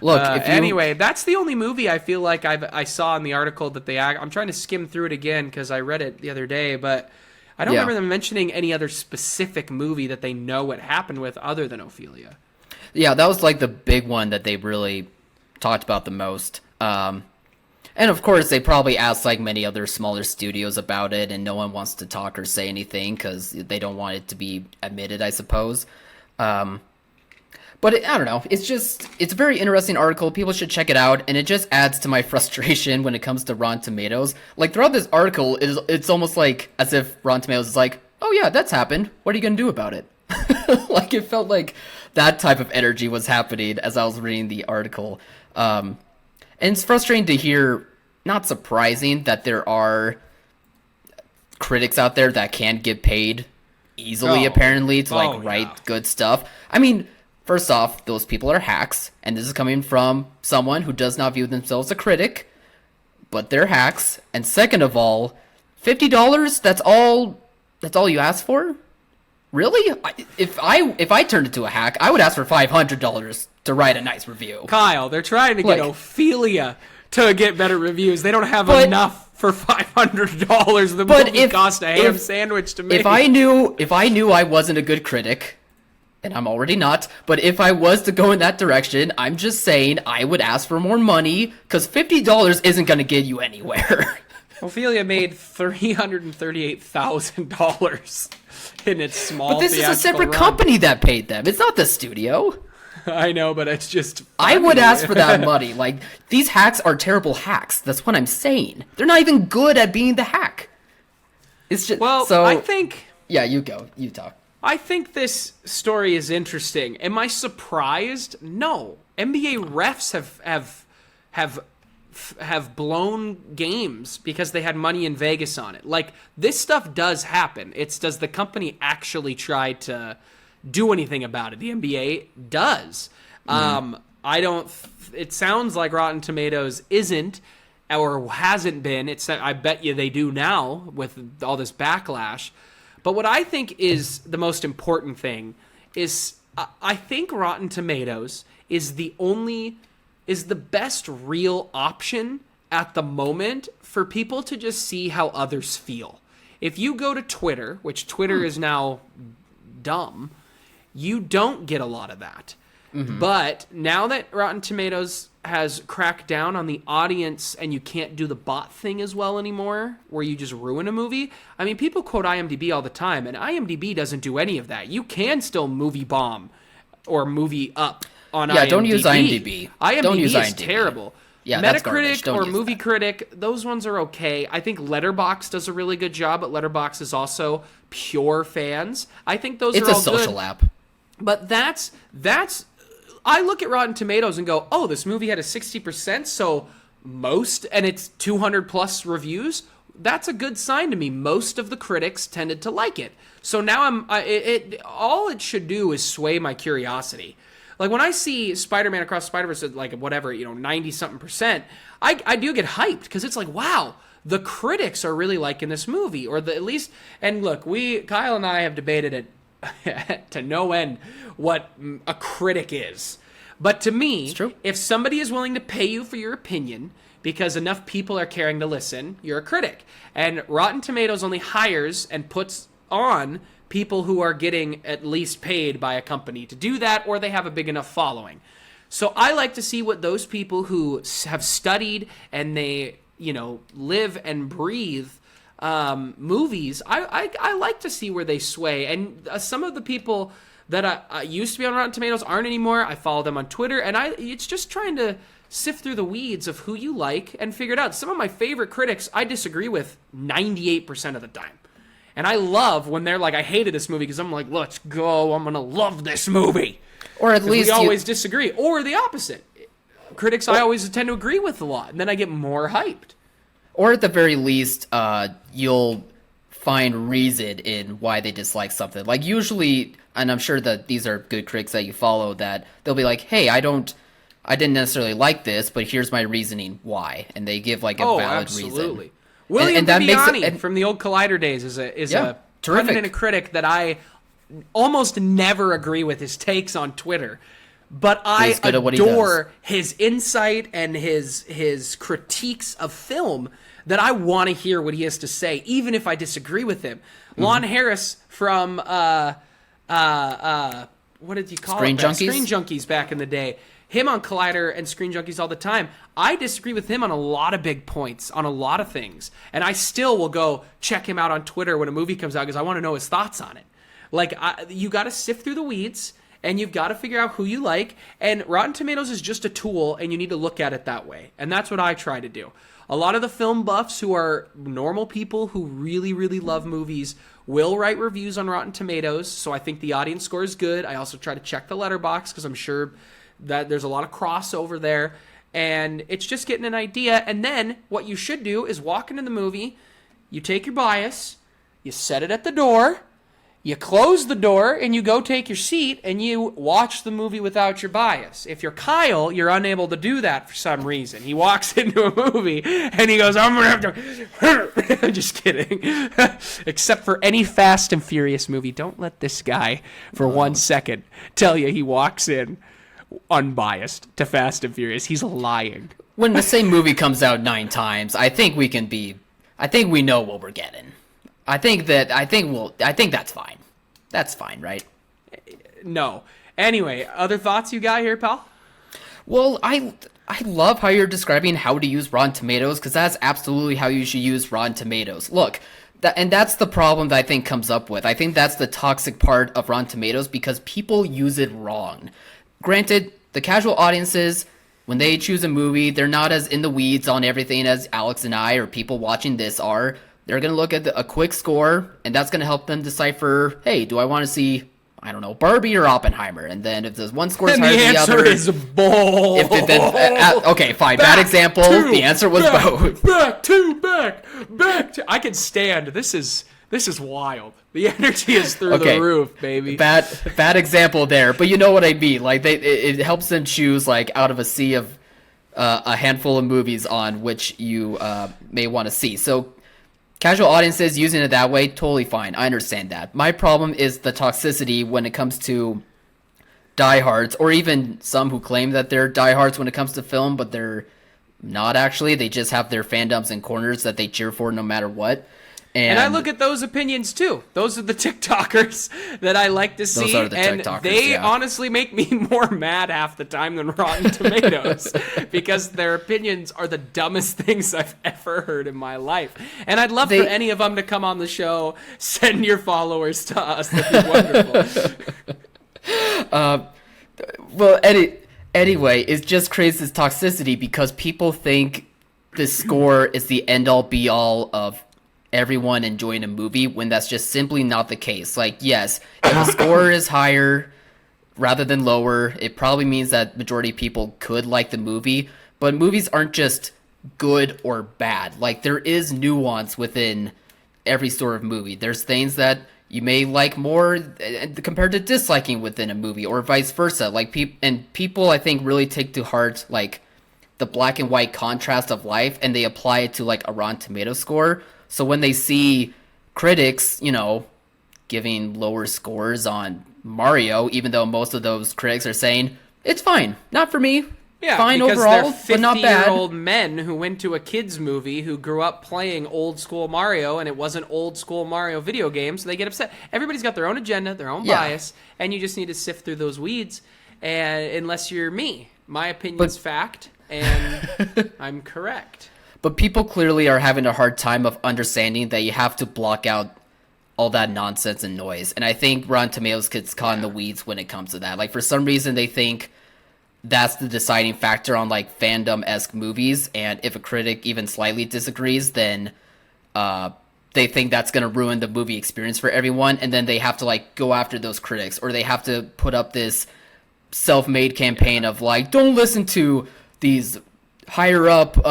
Speaker 2: Look,
Speaker 1: anyway, that's the only movie I feel like I saw in the article that I'm trying to skim through it again because I read it the other day, but I don't remember them mentioning any other specific movie that they know what happened with other than Ophelia.
Speaker 2: Yeah, that was like the big one that they really talked about the most. And of course, they probably asked like many other smaller studios about it, and no one wants to talk or say anything because they don't want it to be admitted, I suppose. But I don't know. It's a very interesting article. People should check it out, and it just adds to my frustration when it comes to Rotten Tomatoes. Like throughout this article, it's almost like as if Rotten Tomatoes is like, "Oh yeah, that's happened. What are you gonna do about it?" Like it felt like that type of energy was happening as I was reading the article. And it's frustrating to hear. Not surprising that there are critics out there that can get paid easily, apparently, to write good stuff. I mean, first off, those people are hacks, and this is coming from someone who does not view themselves a critic, but they're hacks. And second of all, $50, that's all you ask for? Really? If I turned into a hack, I would ask for $500 to write a nice review.
Speaker 1: Kyle, they're trying to get Ophelia to get better reviews. They don't have enough for $500. The movie cost a ham sandwich to make.
Speaker 2: If I knew I wasn't a good critic, and I'm already not, but if I was to go in that direction, I'm just saying I would ask for more money, because $50 isn't going to get you anywhere.
Speaker 1: Ophelia made $338,000 in its small.
Speaker 2: But this is a separate company that paid them. It's not the studio.
Speaker 1: I know, but it's just funny.
Speaker 2: I would ask for that money. Like, these hacks are terrible hacks. That's what I'm saying. They're not even good at being the hack. It's just
Speaker 1: I think.
Speaker 2: Yeah, you go. You talk.
Speaker 1: I think this story is interesting. Am I surprised? No. NBA refs have blown games because they had money in Vegas on it. Like, this stuff does happen. It's does the company actually try to do anything about it? The NBA does. I don't. It sounds like Rotten Tomatoes isn't or hasn't been. I bet you they do now with all this backlash. But what I think is the most important thing is I think Rotten Tomatoes is the best real option at the moment for people to just see how others feel. If you go to Twitter, which Twitter is now dumb, you don't get a lot of that. Mm-hmm. But now that Rotten Tomatoes has cracked down on the audience and you can't do the bot thing as well anymore, where you just ruin a movie. I mean, people quote IMDb all the time, and IMDb doesn't do any of that. You can still movie bomb or movie up on IMDb.
Speaker 2: Yeah, don't use IMDb.
Speaker 1: IMDb is terrible.
Speaker 2: Yeah,
Speaker 1: Metacritic or Movie Critic, those ones are okay. I think Letterbox does a really good job, but Letterbox is also pure fans. I think those are all good.
Speaker 2: It's a social app.
Speaker 1: But that's I look at Rotten Tomatoes and go, oh, this movie had a 60%, so most, and it's 200 plus reviews. That's a good sign to me. Most of the critics tended to like it. So now all it should do is sway my curiosity. Like when I see Spider-Man Across the Spider-Verse at like whatever, 90-something%, I do get hyped because it's like, wow, the critics are really liking this movie, or at least, and look, Kyle and I have debated it to no end what a critic is. But to me, if somebody is willing to pay you for your opinion because enough people are caring to listen, you're a critic. And Rotten Tomatoes only hires and puts on people who are getting at least paid by a company to do that, or they have a big enough following. So I like to see what those people who have studied and they, live and breathe movies, I like to see where they sway. And some of the people that I used to be on Rotten Tomatoes aren't anymore. I follow them on Twitter, and it's just trying to sift through the weeds of who you like and figure it out. Some of my favorite critics I disagree with 98% of the time. And I love when they're like, I hated this movie, because I'm like, let's go, I'm going to love this movie.
Speaker 2: Or at least
Speaker 1: we always disagree. Or the opposite. Critics I always tend to agree with a lot, and then I get more hyped.
Speaker 2: Or at the very least, you'll find reason in why they dislike something. Like usually, and I'm sure that these are good critics that you follow, that they'll be like, hey, I didn't necessarily like this, but here's my reasoning why. And they give like a valid reason.
Speaker 1: William Viviani from the old Collider days is a
Speaker 2: terrific
Speaker 1: pundit and a critic that I almost never agree with his takes on Twitter. But I adore his insight and his critiques of film, that I want to hear what he has to say, even if I disagree with him. Mm-hmm. Lon Harris from what did you call it? Screen Junkies back in the day. Him on Collider and Screen Junkies all the time. I disagree with him on a lot of big points, on a lot of things. And I still will go check him out on Twitter when a movie comes out because I want to know his thoughts on it. Like, you got to sift through the weeds and you've got to figure out who you like. And Rotten Tomatoes is just a tool, and you need to look at it that way. And that's what I try to do. A lot of the film buffs who are normal people who really, really love movies will write reviews on Rotten Tomatoes, so I think the audience score is good. I also try to check the Letterbox because I'm sure that there's a lot of crossover there. And it's just getting an idea. And then what you should do is walk into the movie, you take your bias, you set it at the door, you close the door, and you go take your seat, and you watch the movie without your bias. If you're Kyle, you're unable to do that for some reason. He walks into a movie, and he goes, I'm going to have to... I'm just kidding. Except for any Fast and Furious movie. Don't let this guy, for 1 second, tell you he walks in unbiased to Fast and Furious. He's lying.
Speaker 2: When the same movie comes out 9 times, I think we know what we're getting. I think that's fine. That's fine, right?
Speaker 1: No. Anyway, other thoughts you got here, pal?
Speaker 2: Well, I love how you're describing how to use Rotten Tomatoes, because that's absolutely how you should use Rotten Tomatoes. Look, and that's the problem that I think comes up with. I think that's the toxic part of Rotten Tomatoes, because people use it wrong. Granted, the casual audiences, when they choose a movie, they're not as in the weeds on everything as Alex and I or people watching this are. They're going to look at a quick score, and that's going to help them decipher, hey, do I want to see, I don't know, Barbie or Oppenheimer? And then if there's one score is higher than the other...
Speaker 1: the answer is both.
Speaker 2: Okay, fine, bad example. The answer was both.
Speaker 1: Back to... I can stand. This is wild. The energy is through the roof, baby.
Speaker 2: Bad example there, but you know what I mean. Like, it helps them choose, like, out of a sea of a handful of movies on which you may want to see. So... casual audiences using it that way, totally fine. I understand that. My problem is the toxicity when it comes to diehards, or even some who claim that they're diehards when it comes to film, but they're not actually. They just have their fandoms and corners that they cheer for no matter what. And
Speaker 1: I look at those opinions too. Those are the TikTokers that I like to see.
Speaker 2: Those are the
Speaker 1: and
Speaker 2: TikTokers,
Speaker 1: they honestly make me more mad half the time than Rotten Tomatoes because their opinions are the dumbest things I've ever heard in my life. And I'd love for any of them to come on the show. Send your followers to us. That'd be wonderful.
Speaker 2: Well, anyway, it just creates this toxicity because people think the score is the end-all be-all of everyone enjoying a movie, when that's just simply not the case. Like, yes, if the score is higher rather than lower, it probably means that majority of people could like the movie, but movies aren't just good or bad. Like, there is nuance within every sort of movie. There's things that you may like more compared to disliking within a movie, or vice versa. Like, people I think really take to heart like the black and white contrast of life, and they apply it to like a Rotten Tomato score. So when they see critics, giving lower scores on Mario, even though most of those critics are saying, it's fine, not for me.
Speaker 1: Yeah,
Speaker 2: fine
Speaker 1: because
Speaker 2: overall,
Speaker 1: they're
Speaker 2: but not bad.
Speaker 1: 50-year-old men who went to a kids movie who grew up playing old school Mario, and it wasn't old school Mario video games, so they get upset. Everybody's got their own agenda, their own bias, and you just need to sift through those weeds. And unless you're me, my opinion's fact, and I'm correct.
Speaker 2: But people clearly are having a hard time of understanding that you have to block out all that nonsense and noise. And I think Rotten Tomatoes gets caught in the weeds when it comes to that. Like, for some reason, they think that's the deciding factor on, like, fandom-esque movies. And if a critic even slightly disagrees, then they think that's going to ruin the movie experience for everyone. And then they have to, like, go after those critics. Or they have to put up this self-made campaign of, like, don't listen to these higher-up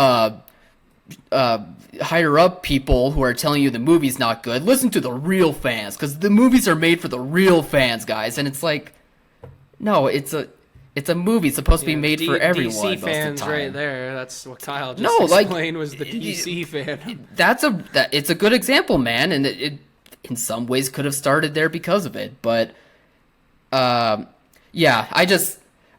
Speaker 2: people who are telling you the movie's not good. Listen to the real fans, because the movies are made for the real fans, guys. And it's like, no, it's a movie. It's supposed to be made for everyone.
Speaker 1: DC fans, right there. That's what Kyle just explained was the DC fan.
Speaker 2: It's a good example, man, and it in some ways could have started there because of it. But yeah,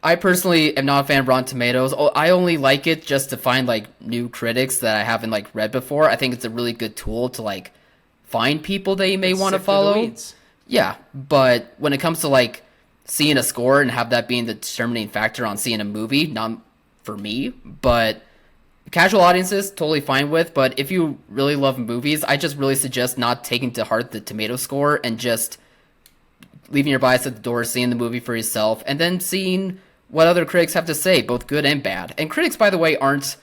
Speaker 2: I personally am not a fan of Rotten Tomatoes. I only like it just to find, like, new critics that I haven't, like, read before. I think it's a really good tool to, like, find people that you may want to follow. Yeah, but when it comes to, like, seeing a score and have that being the determining factor on seeing a movie, not for me, but casual audiences, totally fine with. But if you really love movies, I just really suggest not taking to heart the tomato score and just leaving your bias at the door, seeing the movie for yourself, and then seeing what other critics have to say, both good and bad. And critics, by the way, aren't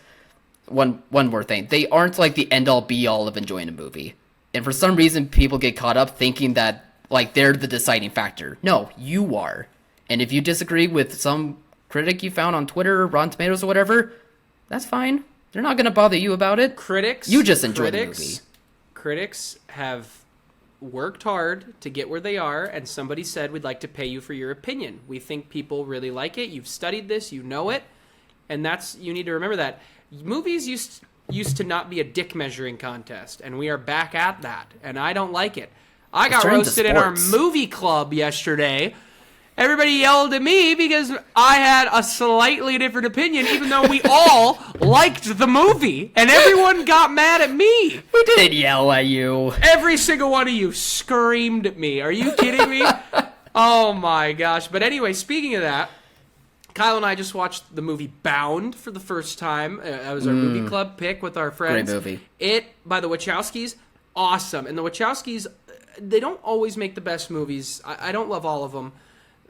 Speaker 2: one more thing. They aren't like the end all be all of enjoying a movie. And for some reason, people get caught up thinking that like they're the deciding factor. No, you are. And if you disagree with some critic you found on Twitter or Rotten Tomatoes or whatever, that's fine. They're not going to bother you about it. You just enjoy the movie.
Speaker 1: Critics have worked hard to get where they are, and somebody said, we'd like to pay you for your opinion. We think people really like it. You've studied this. You know it. And you need to remember that. Movies used to not be a dick measuring contest, and we are back at that, and I don't like it. I got roasted in our movie club yesterday. Everybody yelled at me because I had a slightly different opinion, even though we all liked the movie, and everyone got mad at me.
Speaker 2: We didn't yell at you.
Speaker 1: Every single one of you screamed at me. Are you kidding me? Oh my gosh. But anyway, speaking of that, Kyle and I just watched the movie Bound for the first time. That was our movie club pick with our friends.
Speaker 2: Great movie.
Speaker 1: It, by the Wachowskis, awesome. And the Wachowskis, they don't always make the best movies. I don't love all of them.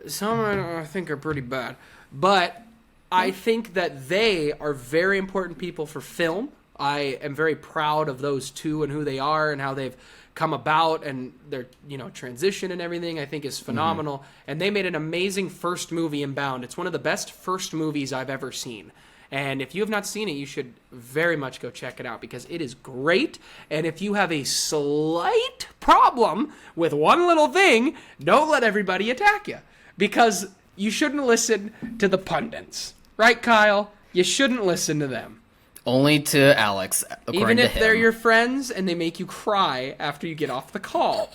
Speaker 1: Some I think are pretty bad. But I think that they are very important people for film. I am very proud of those two and who they are and how they've come about, and their transition and everything I think is phenomenal. Mm-hmm. And they made an amazing first movie in Bound. It's one of the best first movies I've ever seen. And if you have not seen it, you should very much go check it out because it is great. And if you have a slight problem with one little thing, don't let everybody attack you because you shouldn't listen to the pundits. Right, Kyle? You shouldn't listen to them.
Speaker 2: Only to Alex,
Speaker 1: even if they're your friends and they make you cry after you get off the call.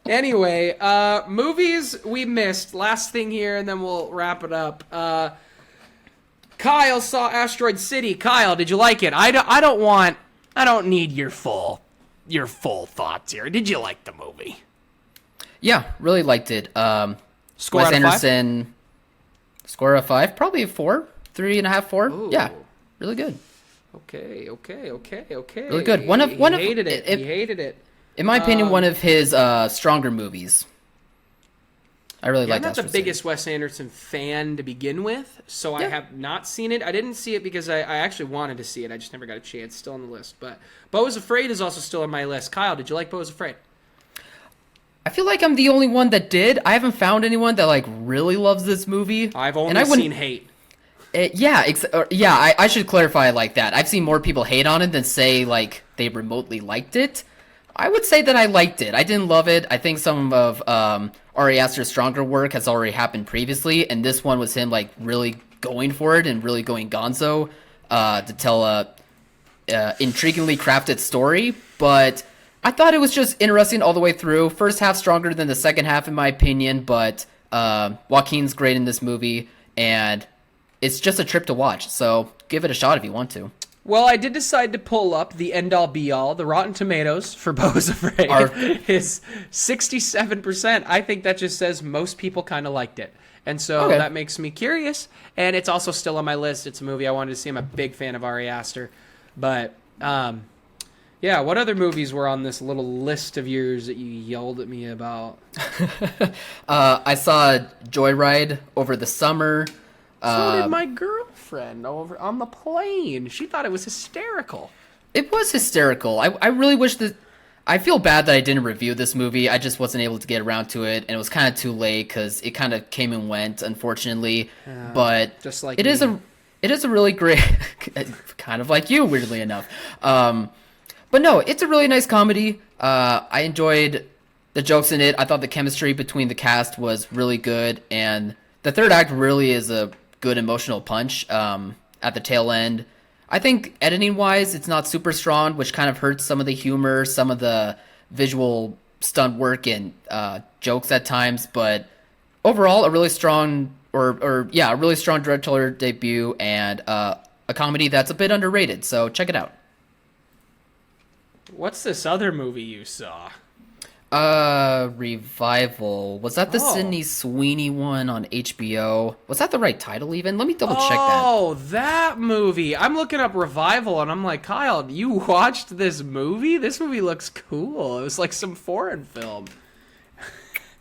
Speaker 1: Anyway, movies we missed. Last thing here, and then we'll wrap it up. Kyle saw Asteroid City. Kyle, did you like it? I don't need your full thoughts here. Did you like the movie?
Speaker 2: Yeah, really liked it.
Speaker 1: Score
Speaker 2: Wes
Speaker 1: out of
Speaker 2: Anderson, 5? Score of 5, probably a 4, 3.5, 4.
Speaker 1: Ooh.
Speaker 2: Yeah. Really good.
Speaker 1: Okay.
Speaker 2: Really good. One of
Speaker 1: He hated it.
Speaker 2: In my opinion, one of his stronger movies. I really like that.
Speaker 1: I'm not the biggest Wes Anderson fan to begin with, so I have not seen it. I didn't see it because I actually wanted to see it. I just never got a chance. Still on the list. But Beau is Afraid is also still on my list. Kyle, did you like Beau is Afraid?
Speaker 2: I feel like I'm the only one that did. I haven't found anyone that like really loves this movie.
Speaker 1: I've only seen hate.
Speaker 2: I should clarify like that. I've seen more people hate on it than say like they remotely liked it. I would say that I liked it. I didn't love it. I think some of Ari Aster's stronger work has already happened previously, and this one was him like really going for it and really going gonzo to tell a intriguingly crafted story. But I thought it was just interesting all the way through. First half stronger than the second half in my opinion, but Joaquin's great in this movie, and it's just a trip to watch, so give it a shot if you want to.
Speaker 1: Well, I did decide to pull up the end-all be-all. The Rotten Tomatoes for Beau is Afraid is 67%. I think that just says most people kind of liked it. And so that makes me curious. And it's also still on my list. It's a movie I wanted to see. I'm a big fan of Ari Aster. But, what other movies were on this little list of yours that you yelled at me about?
Speaker 2: I saw Joyride over the summer.
Speaker 1: So did my girlfriend over on the plane. She thought it was hysterical.
Speaker 2: It was hysterical. I really wish that... I feel bad that I didn't review this movie. I just wasn't able to get around to it, and it was kind of too late because it kind of came and went, unfortunately. But
Speaker 1: just like
Speaker 2: it is a really great... kind of like you, weirdly enough. But no, it's a really nice comedy. I enjoyed the jokes in it. I thought the chemistry between the cast was really good, and the third act really is a good emotional punch at the tail end. I think editing-wise, it's not super strong, which kind of hurts some of the humor, some of the visual stunt work and jokes at times. But overall, a really strong, a really strong directorial debut and a comedy that's a bit underrated. So check it out.
Speaker 1: What's this other movie you saw?
Speaker 2: Revival. Was that the Sydney Sweeney one on HBO? Was that the right title even? Let me double check that.
Speaker 1: Oh, that movie. I'm looking up Revival and I'm like, Kyle, you watched this movie? This movie looks cool. It was like some foreign film.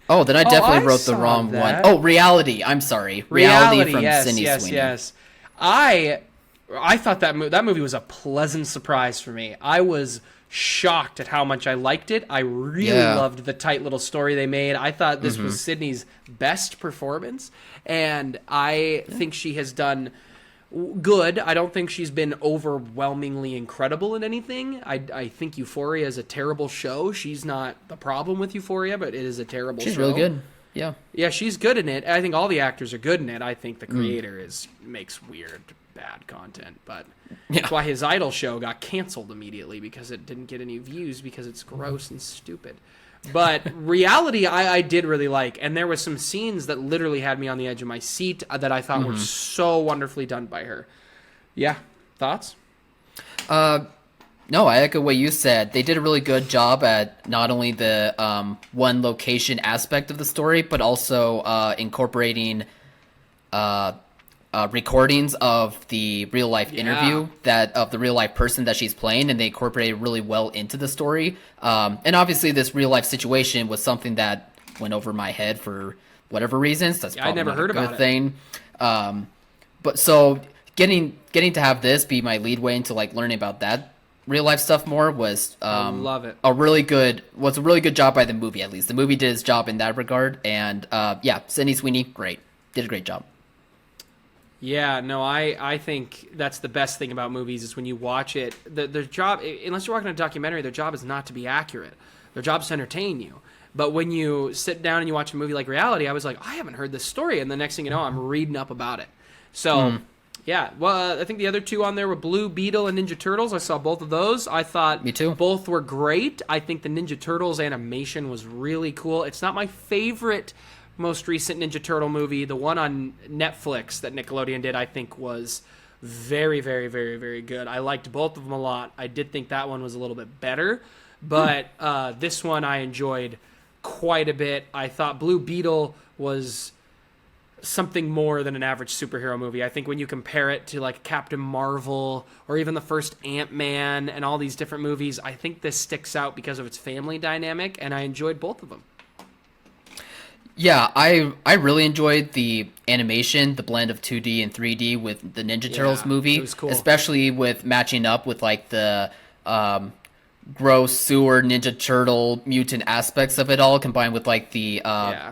Speaker 2: Oh, then I
Speaker 1: Oh,
Speaker 2: definitely
Speaker 1: I
Speaker 2: wrote the
Speaker 1: saw
Speaker 2: wrong one.
Speaker 1: that.
Speaker 2: Oh, Reality. I'm sorry. Reality from
Speaker 1: Yes,
Speaker 2: Sydney
Speaker 1: yes,
Speaker 2: Sweeney.
Speaker 1: yes. I thought that movie was a pleasant surprise for me. I was shocked at how much I liked it. I really
Speaker 2: Yeah.
Speaker 1: loved the tight little story they made. I thought this was Sydney's best performance, and I think she has done good. I don't think she's been overwhelmingly incredible in anything. I think Euphoria is a terrible show. She's not the problem with Euphoria, but it is a terrible show.
Speaker 2: She's really good. Yeah.
Speaker 1: Yeah, she's good in it. I think all the actors are good in it. I think the creator makes weird, bad content, but that's why his Idol show got canceled immediately because it didn't get any views because it's gross and stupid. But Reality, I did really like, and there was some scenes that literally had me on the edge of my seat that I thought were so wonderfully done by her. Yeah, thoughts?
Speaker 2: No, I echo what you said. They did a really good job at not only the one location aspect of the story, but also incorporating recordings of the real life interview of the real life person that she's playing, and they incorporated really well into the story. And obviously, this real life situation was something that went over my head for whatever reasons. That's probably
Speaker 1: I never
Speaker 2: not
Speaker 1: heard
Speaker 2: a good
Speaker 1: about it.
Speaker 2: thing. But so getting to have this be my lead way into like learning about that real life stuff more was
Speaker 1: I love it.
Speaker 2: a really good job by the movie. At least the movie did its job in that regard, and Sydney Sweeney, great, did a great job.
Speaker 1: Yeah, no, I think that's the best thing about movies is when you watch it. Their job, unless you're watching a documentary, their job is not to be accurate. Their job is to entertain you. But when you sit down and you watch a movie like Reality, I was like, I haven't heard this story, and the next thing you know, I'm reading up about it. So, yeah, well, I think the other two on there were Blue Beetle and Ninja Turtles. I saw both of those. I thought
Speaker 2: Me too.
Speaker 1: both were great. I think the Ninja Turtles animation was really cool. It's not my favorite most recent Ninja Turtle movie. The one on Netflix that Nickelodeon did, I think, was very, very, very, very good. I liked both of them a lot. I did think that one was a little bit better, but this one I enjoyed quite a bit. I thought Blue Beetle was something more than an average superhero movie. I think when you compare it to like Captain Marvel or even the first Ant-Man and all these different movies, I think this sticks out because of its family dynamic, and I enjoyed both of them.
Speaker 2: Yeah, I really enjoyed the animation, the blend of 2D and 3D with the Ninja Turtles movie,
Speaker 1: it was cool.
Speaker 2: especially with matching up with like the gross sewer Ninja Turtle mutant aspects of it all, combined with like the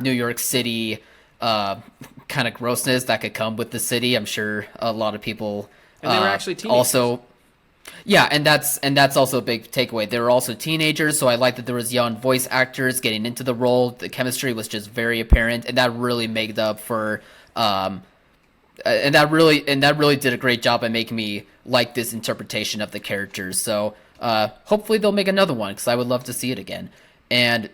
Speaker 2: New York City kind of grossness that could come with the city. I'm sure a lot of people
Speaker 1: And they were actually teenagers.
Speaker 2: also. Yeah, and that's also a big takeaway. They were also teenagers, so I like that there was young voice actors getting into the role. The chemistry was just very apparent, and that really made up for and that really did a great job at making me like this interpretation of the characters. So hopefully they'll make another one because I would love to see it again. And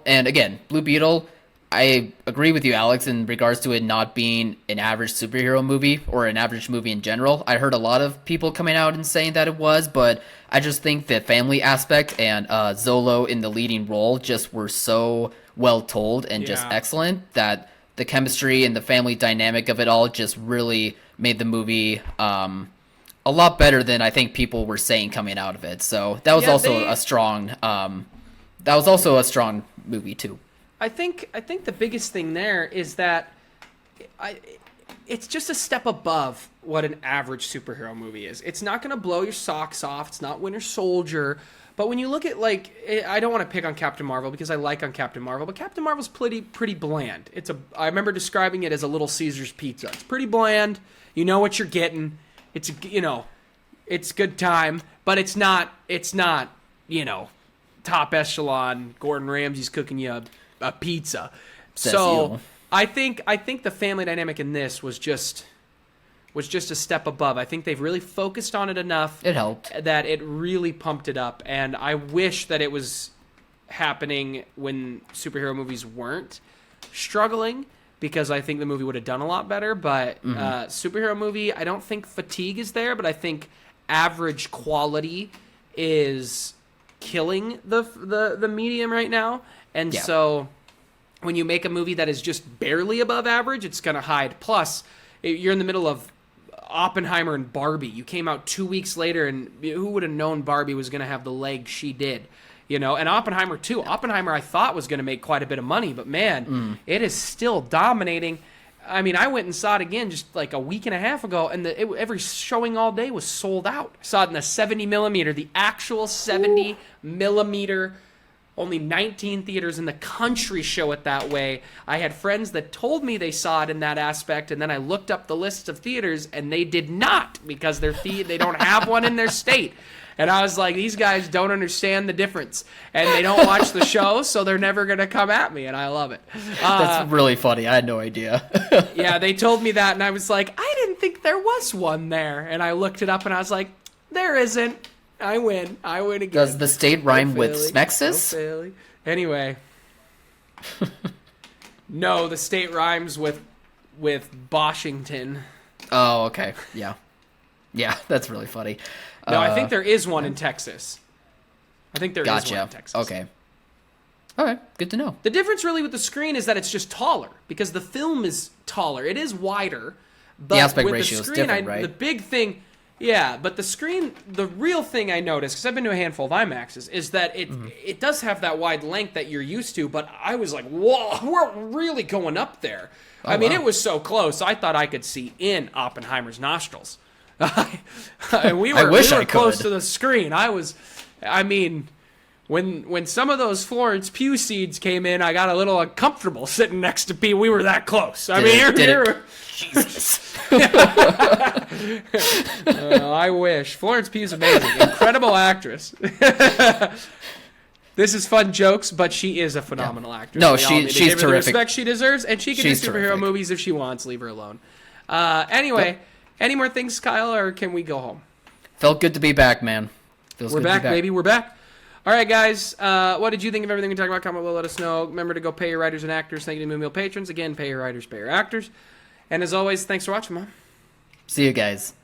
Speaker 2: again, Blue Beetle, I agree with you, Alex, in regards to it not being an average superhero movie or an average movie in general. I heard a lot of people coming out and saying that it was, but I just think the family aspect and Zolo in the leading role just were so well told and just excellent that the chemistry and the family dynamic of it all just really made the movie a lot better than I think people were saying coming out of it. So that was a strong movie too.
Speaker 1: I think the biggest thing there is that it's just a step above what an average superhero movie is. It's not going to blow your socks off. It's not Winter Soldier. But when you look at, like, I don't want to pick on Captain Marvel because I like on Captain Marvel, but Captain Marvel's pretty bland. I remember describing it as a Little Caesar's pizza. It's pretty bland. You know what you're getting. It's good time, but it's not top echelon. Gordon Ramsay's cooking you a pizza. So I think the family dynamic in this was just a step above. I think they've really focused on it enough.
Speaker 2: It helped.
Speaker 1: That it really pumped it up. And I wish that it was happening when superhero movies weren't struggling, because I think the movie would have done a lot better. But superhero movie, I don't think fatigue is there, but I think average quality is killing the medium right now. And so when you make a movie that is just barely above average, it's going to hide. Plus, you're in the middle of Oppenheimer and Barbie. You came out 2 weeks later, and who would have known Barbie was going to have the leg she did? you know, and Oppenheimer too. Oppenheimer I thought was going to make quite a bit of money, but man, it is still dominating. I mean, I went and saw it again just like a week and a half ago, and every showing all day was sold out. I saw it in the 70 millimeter, the actual 70 millimeter. Only 19 theaters in the country show it that way. I had friends that told me they saw it in that aspect, and then I looked up the list of theaters, and they did not, because they don't have one in their state. And I was like, these guys don't understand the difference, and they don't watch the show, so they're never going to come at me, and I love it.
Speaker 2: That's really funny. I had no idea.
Speaker 1: Yeah, they told me that, and I was like, I didn't think there was one there. And I looked it up, and I was like, there isn't. I win again.
Speaker 2: Does the state rhyme with Smexis?
Speaker 1: Anyway. No, the state rhymes with Boshington.
Speaker 2: Oh, okay. Yeah. Yeah, that's really funny.
Speaker 1: No, I think there is one in Texas. I think there is one in Texas.
Speaker 2: Okay. All right, good to know.
Speaker 1: The difference really with the screen is that it's just taller, because the film is taller. It is wider. But
Speaker 2: the aspect
Speaker 1: with
Speaker 2: ratio
Speaker 1: the screen,
Speaker 2: is different, right?
Speaker 1: The big thing... Yeah, but the screen, the real thing I noticed, because I've been to a handful of IMAXs, is that it does have that wide length that you're used to, but I was like, whoa, we're really going up there. I mean, it was so close, I thought I could see in Oppenheimer's nostrils. we were close to the screen. When some of those Florence Pugh seeds came in, I got a little uncomfortable sitting next to P. We were that close. Jesus. I wish. Florence Pugh's amazing. Incredible actress. This is fun jokes, but she is a phenomenal actress.
Speaker 2: No, she's
Speaker 1: give her
Speaker 2: terrific.
Speaker 1: The respect she deserves, and she can do superhero
Speaker 2: terrific.
Speaker 1: movies if she wants. Leave her alone. Anyway, any more things, Kyle, or can we go home?
Speaker 2: Felt good to be back, man.
Speaker 1: We're back, baby. We're back. All right, guys. What did you think of everything we talked about? Comment below. Let us know. Remember to go pay your writers and actors. Thank you to Movie Meal patrons. Again, pay your writers, pay your actors. And as always, thanks for watching, Mom.
Speaker 2: See you guys.